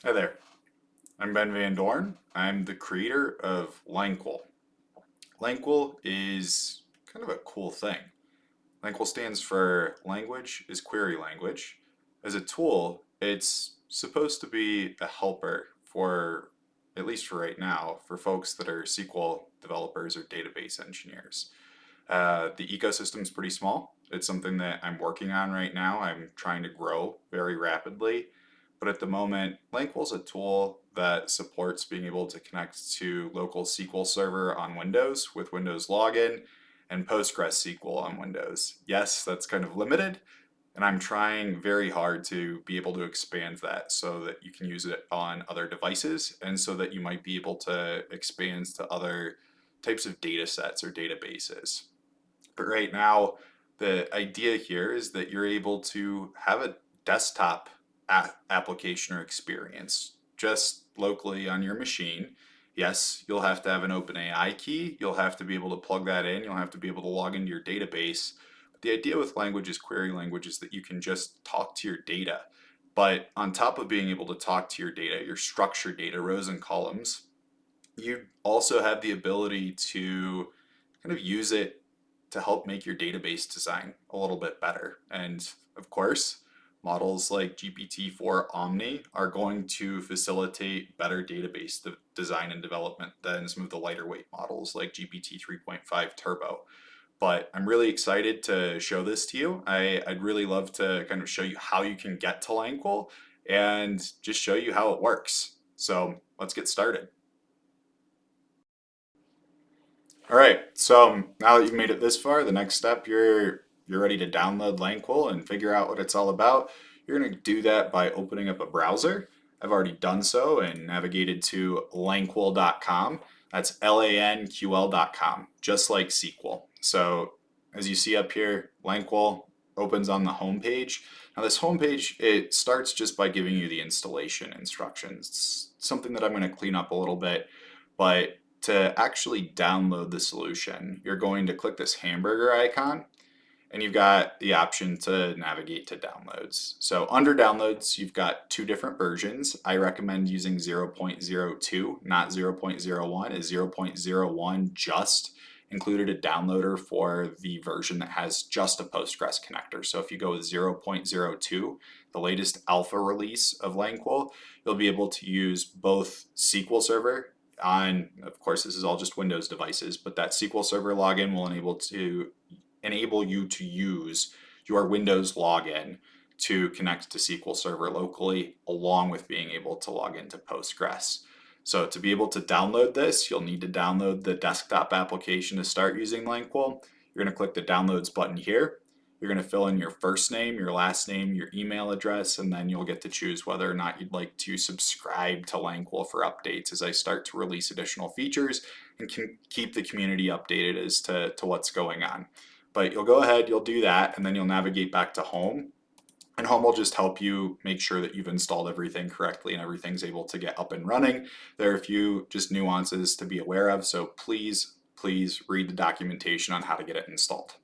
Hi there, I'm Ben Van Dorn. I'm the creator of LanQL. LanQL is kind of a cool thing. LanQL stands for Language is Query Language. As a tool, it's supposed to be a helper for, at least for right now, for folks that are SQL developers or database engineers. The ecosystem is pretty small. It's something that I'm working on right now. I'm trying to grow very rapidly. But at the moment, LanQL is a tool that supports being able to connect to local SQL Server on Windows with Windows Login and PostgreSQL on Windows. Yes, that's kind of limited, and I'm trying very hard to be able to expand that so that you can use it on other devices and so that you might be able to expand to other types of data sets or databases. But right now, the idea here is that you're able to have a desktop application or experience just locally on your machine. Yes, you'll have to have an OpenAI key. You'll have to be able to plug that in. You'll have to be able to log into your database. But the idea with languages, query language, is that you can just talk to your data. But on top of being able to talk to your data, your structured data, rows and columns, you also have the ability to kind of use it to help make your database design a little bit better. And of course, models like GPT-4 Omni are going to facilitate better database design and development than some of the lighter weight models like GPT 3.5 Turbo. But I'm really excited to show this to you. I'd really love to kind of show you how you can get to LangQual and just show you how it works. So let's get started. All right, so now that you've made it this far, the next step, you're ready to download LangQual and figure out what it's all about. You're going to do that by opening up a browser. I've already done so and navigated to lanql.com. That's LANQL.com, just like SQL. So as you see up here, LangQual opens on the home page. Now this home page, it starts just by giving you the installation instructions. It's something that I'm going to clean up a little bit, but to actually download the solution, you're going to click this hamburger icon and you've got the option to navigate to downloads. So under downloads, you've got two different versions. I recommend using 0.02, not 0.01, as 0.01 just included a downloader for the version that has just a Postgres connector. So if you go with 0.02, the latest alpha release of LangQual, you'll be able to use both SQL Server on, of course, this is all just Windows devices, but that SQL Server login will enable you to use your Windows login to connect to SQL Server locally, along with being able to log into Postgres. So to be able to download this, you'll need to download the desktop application to start using LangQual. You're going to click the downloads button here. You're going to fill in your first name, your last name, your email address, and then you'll get to choose whether or not you'd like to subscribe to LangQual for updates as I start to release additional features and can keep the community updated as to what's going on. But you'll go ahead, you'll do that, and then you'll navigate back to home. And home will just help you make sure that you've installed everything correctly and everything's able to get up and running. There are a few just nuances to be aware of, so please read the documentation on how to get it installed.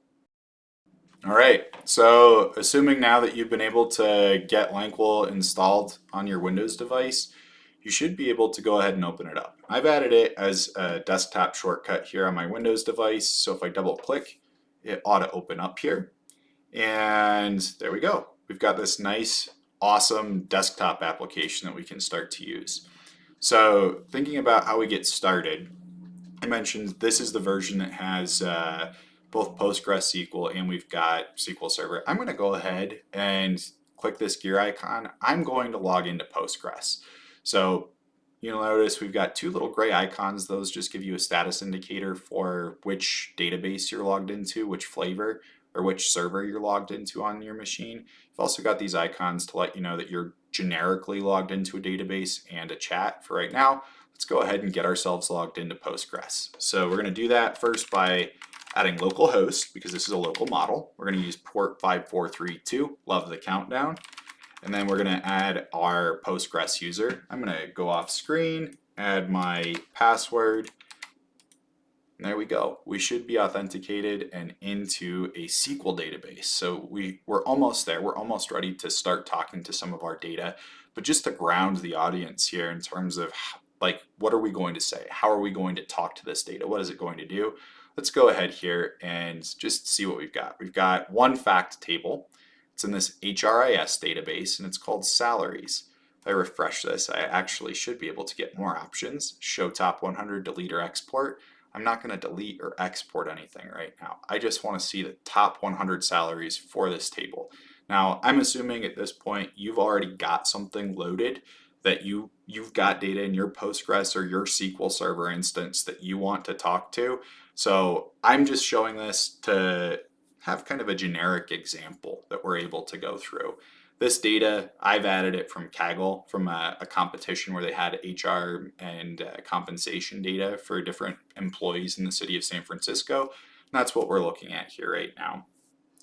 All right, so assuming now that you've been able to get LangQual installed on your Windows device, you should be able to go ahead and open it up. I've added it as a desktop shortcut here on my Windows device, so if I double click, it ought to open up here. And there we go. We've got this nice, awesome desktop application that we can start to use. So thinking about how we get started, I mentioned this is the version that has both PostgreSQL and we've got SQL Server. I'm going to go ahead and click this gear icon. I'm going to log into Postgres. So you'll notice we've got two little gray icons. Those just give you a status indicator for which database you're logged into, which flavor or which server you're logged into on your machine. You've also got these icons to let you know that you're generically logged into a database and a chat. For right now, let's go ahead and get ourselves logged into Postgres. So we're going to do that first by adding localhost, because this is a local model. We're going to use port 5432, love the countdown. And then we're going to add our Postgres user. I'm going to go off screen, add my password. And there we go. We should be authenticated and into a SQL database. So we're almost there. We're almost ready to start talking to some of our data. but just to ground the audience here in terms of like, what are we going to say? How are we going to talk to this data? What is it going to do? Let's go ahead here and just see what we've got. We've got one fact table. It's in this HRIS database and it's called salaries. If I refresh this, I actually should be able to get more options. Show top 100, delete or export. I'm not going to delete or export anything right now. I just want to see the top 100 salaries for this table. Now, I'm assuming at this point you've already got something loaded that you've got data in your Postgres or your SQL Server instance that you want to talk to. So I'm just showing this to have kind of a generic example that we're able to go through. This data, I've added it from Kaggle, from a competition where they had HR and compensation data for different employees in the city of San Francisco. And that's what we're looking at here right now.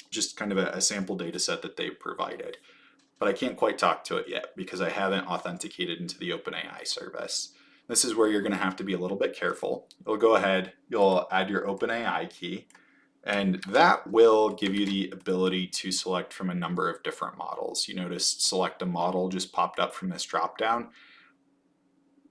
Just kind of a sample data set that they provided. But I can't quite talk to it yet because I haven't authenticated into the OpenAI service. This is where you're going to have to be a little bit careful. You'll go ahead, you'll add your OpenAI key, and that will give you the ability to select from a number of different models. You notice select a model just popped up from this dropdown.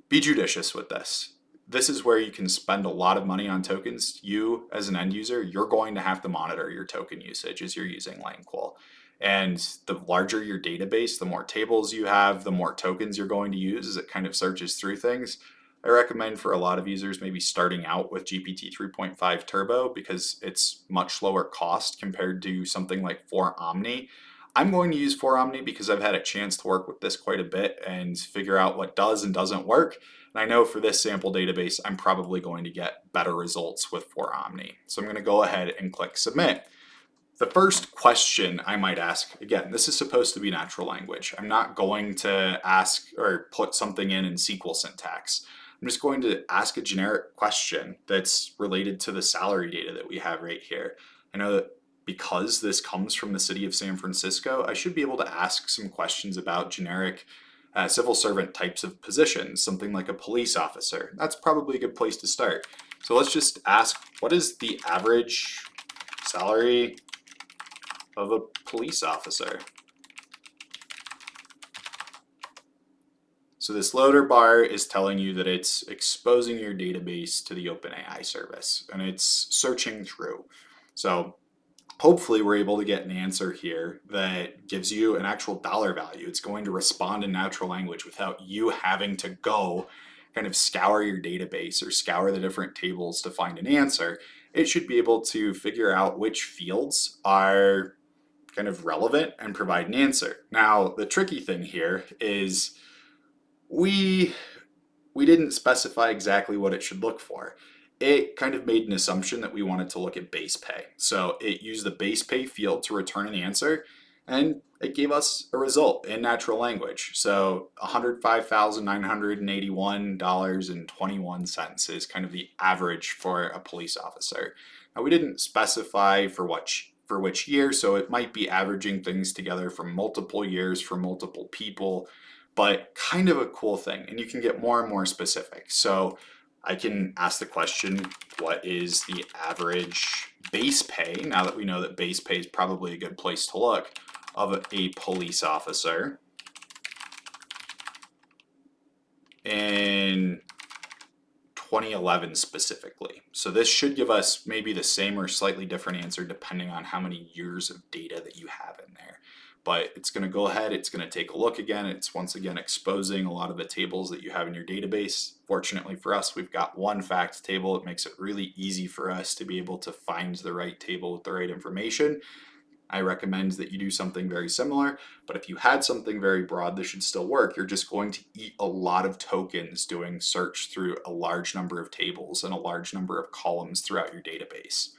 Be judicious with this. This is where you can spend a lot of money on tokens. You, as an end user, you're going to have to monitor your token usage as you're using LanQL. And the larger your database, the more tables you have, the more tokens you're going to use as it kind of searches through things. I recommend for a lot of users maybe starting out with GPT 3.5 Turbo because it's much lower cost compared to something like 4 Omni. I'm going to use 4 Omni because I've had a chance to work with this quite a bit and figure out what does and doesn't work. And I know for this sample database, I'm probably going to get better results with 4 Omni. So I'm going to go ahead and click submit. The first question I might ask, again, this is supposed to be natural language. I'm not going to ask or put something in SQL syntax. I'm just going to ask a generic question that's related to the salary data that we have right here. I know that because this comes from the city of San Francisco, I should be able to ask some questions about generic civil servant types of positions, something like a police officer. That's probably a good place to start. So let's just ask, what is the average salary of a police officer? So this loader bar is telling you that it's exposing your database to the OpenAI service and it's searching through. So hopefully we're able to get an answer here that gives you an actual dollar value. It's going to respond in natural language without you having to go kind of scour your database or scour the different tables to find an answer. It should be able to figure out which fields are kind of relevant and provide an answer. Now, the tricky thing here is we didn't specify exactly what it should look for. It kind of made an assumption that we wanted to look at base pay. So it used the base pay field to return an answer, and it gave us a result in natural language. So $105,981.21 is kind of the average for a police officer. Now, we didn't specify for which year, so it might be averaging things together from multiple years for multiple people, but kind of a cool thing. And you can get more and more specific. So I can ask the question, what is the average base pay, now that we know that base pay is probably a good place to look, of a police officer in 2011 specifically. So this should give us maybe the same or slightly different answer depending on how many years of data that you have in there. But it's going to go ahead, it's going to take a look again. It's once again exposing a lot of the tables that you have in your database. Fortunately for us, we've got one fact table. It makes it really easy for us to be able to find the right table with the right information. I recommend that you do something very similar, but if you had something very broad, this should still work. You're just going to eat a lot of tokens doing search through a large number of tables and a large number of columns throughout your database.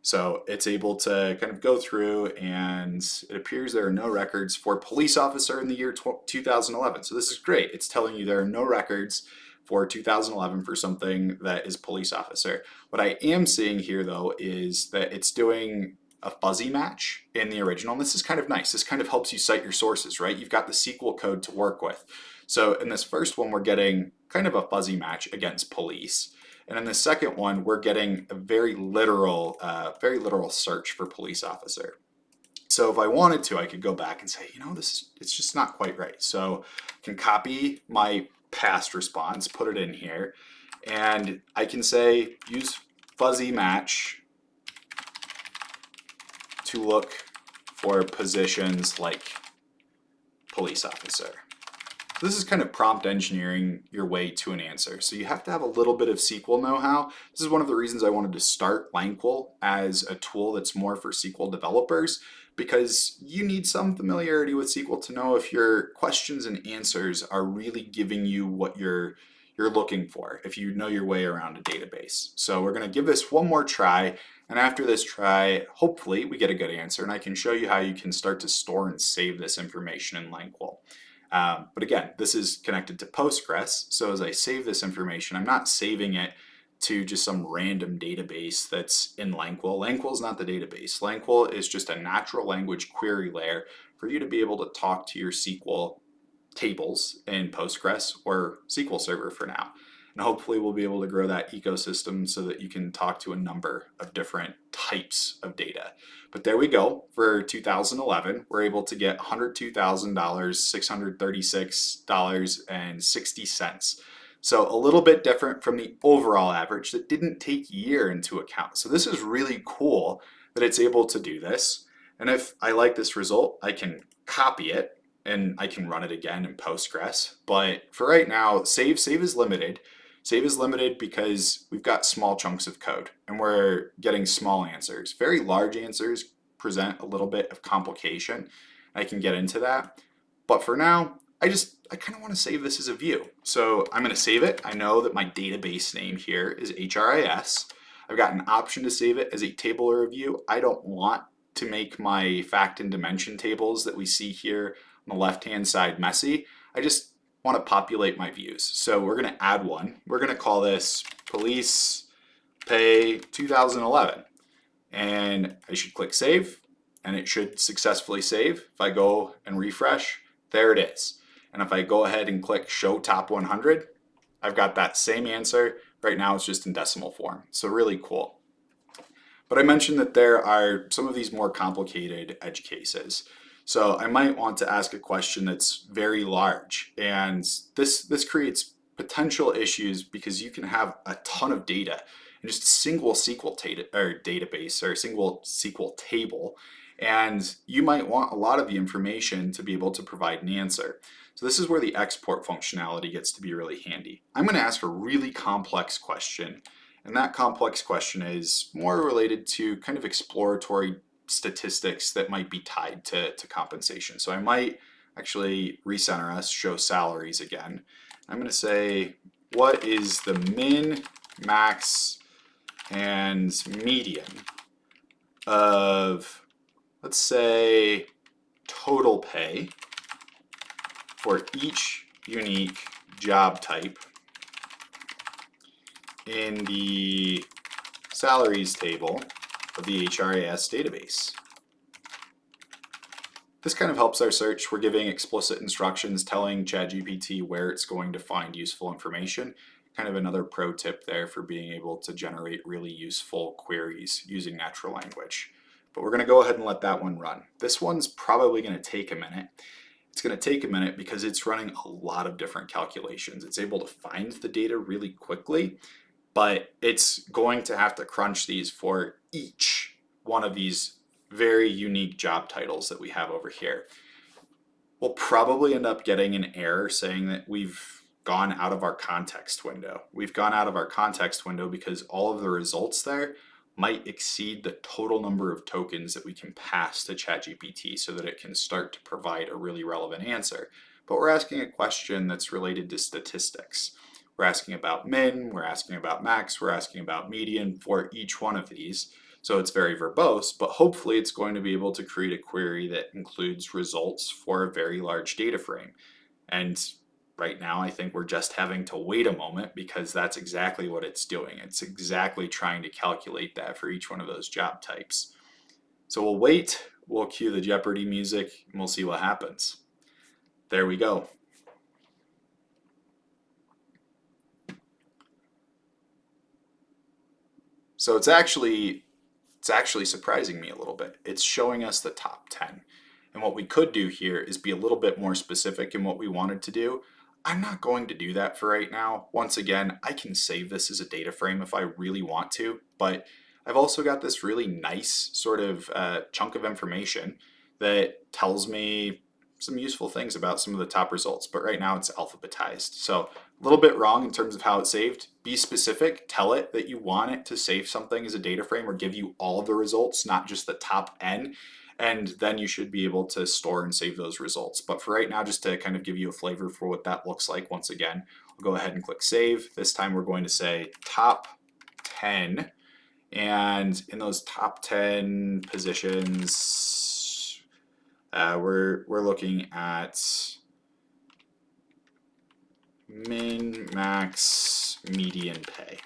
So it's able to kind of go through, and it appears there are no records for police officer in the year 2011. So this is great. It's telling you there are no records for 2011 for something that is police officer. What I am seeing here though is that it's doing a fuzzy match in the original. And this is kind of nice. This kind of helps you cite your sources, right? You've got the SQL code to work with. So in this first one, we're getting kind of a fuzzy match against police. And in the second one, we're getting a very literal search for police officer. So if I wanted to, I could go back and say, it's just not quite right. So I can copy my past response, put it in here, and I can say use fuzzy match to look for positions like police officer. This is kind of prompt engineering your way to an answer. So you have to have a little bit of SQL know-how. This is one of the reasons I wanted to start LanQL as a tool that's more for SQL developers, because you need some familiarity with SQL to know if your questions and answers are really giving you what you're looking for, if you know your way around a database. So we're going to give this one more try, and after this try, hopefully we get a good answer, and I can show you how you can start to store and save this information in LanQL. But again, this is connected to Postgres, so as I save this information, I'm not saving it to just some random database that's in LanQL. LanQL is not the database. LanQL is just a natural language query layer for you to be able to talk to your SQL tables in Postgres or SQL Server for now. And hopefully we'll be able to grow that ecosystem so that you can talk to a number of different types of data. But there we go. For 2011, we're able to get $102,000, $636.60. So a little bit different from the overall average that didn't take year into account. So this is really cool that it's able to do this. And if I like this result, I can copy it and I can run it again in Postgres. But for right now, save is limited. Save is limited because we've got small chunks of code and we're getting small answers. Very large answers present a little bit of complication. I can get into that. But for now, I kind of want to save this as a view. So I'm going to save it. I know that my database name here is HRIS. I've got an option to save it as a table or a view. I don't want to make my fact and dimension tables that we see here on the left-hand side messy. I just want to populate my views. So we're going to add one. We're going to call this Police Pay 2011. And I should click save, and it should successfully save. If I go and refresh, there it is. And if I go ahead and click show top 100, I've got that same answer. Right now it's just in decimal form. So really cool. But I mentioned that there are some of these more complicated edge cases. So I might want to ask a question that's very large, and this creates potential issues because you can have a ton of data in just a single SQL database or a single SQL table, and you might want a lot of the information to be able to provide an answer. So this is where the export functionality gets to be really handy. I'm going to ask a really complex question, and that complex question is more related to kind of exploratory statistics that might be tied to compensation. So I might actually recenter us, show salaries again. I'm going to say, what is the min, max, and median of, let's say, total pay for each unique job type in the salaries table of the HRIS database. This kind of helps our search. We're giving explicit instructions telling ChatGPT where it's going to find useful information. Kind of another pro tip there for being able to generate really useful queries using natural language. But we're going to go ahead and let that one run. This one's probably going to take a minute. It's going to take a minute because it's running a lot of different calculations. It's able to find the data really quickly, but it's going to have to crunch these for each one of these very unique job titles that we have over here. We'll probably end up getting an error saying that we've gone out of our context window. We've gone out of our context window because all of the results there might exceed the total number of tokens that we can pass to ChatGPT so that it can start to provide a really relevant answer. But we're asking a question that's related to statistics. We're asking about min, we're asking about max, we're asking about median for each one of these. So it's very verbose, but hopefully it's going to be able to create a query that includes results for a very large data frame. And right now I think we're just having to wait a moment because that's exactly what it's doing. It's exactly trying to calculate that for each one of those job types. So we'll wait, we'll cue the Jeopardy music, and we'll see what happens. There we go. So it's it's actually surprising me a little bit. It's showing us the top 10. And what we could do here is be a little bit more specific in what we wanted to do. I'm not going to do that for right now. Once again, I can save this as a data frame if I really want to, but I've also got this really nice sort of chunk of information that tells me some useful things about some of the top results, but right now it's alphabetized. So a little bit wrong in terms of how it's saved. Be specific, tell it that you want it to save something as a data frame or give you all of the results, not just the top N, and then you should be able to store and save those results. But for right now, just to kind of give you a flavor for what that looks like, once again, I'll go ahead and click save. This time we're going to say top 10, and in those top 10 positions, we're looking at min, max, median pay.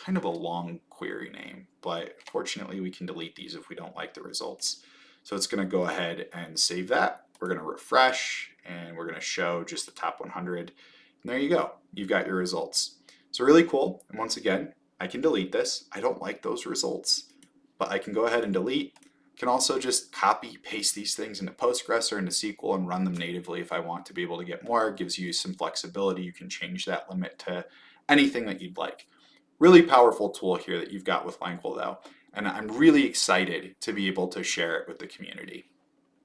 Kind of a long query name, but fortunately we can delete these if we don't like the results. So it's going to go ahead and save that. We're going to refresh and we're going to show just the top 100. And there you go. You've got your results. So really cool. And once again, I can delete this. I don't like those results, but I can go ahead and delete. Can also just copy paste these things into Postgres or into SQL and run them natively if I want to be able to get more. It gives you some flexibility. You can change that limit to anything that you'd like. Really powerful tool here that you've got with LanQL though, and I'm really excited to be able to share it with the community.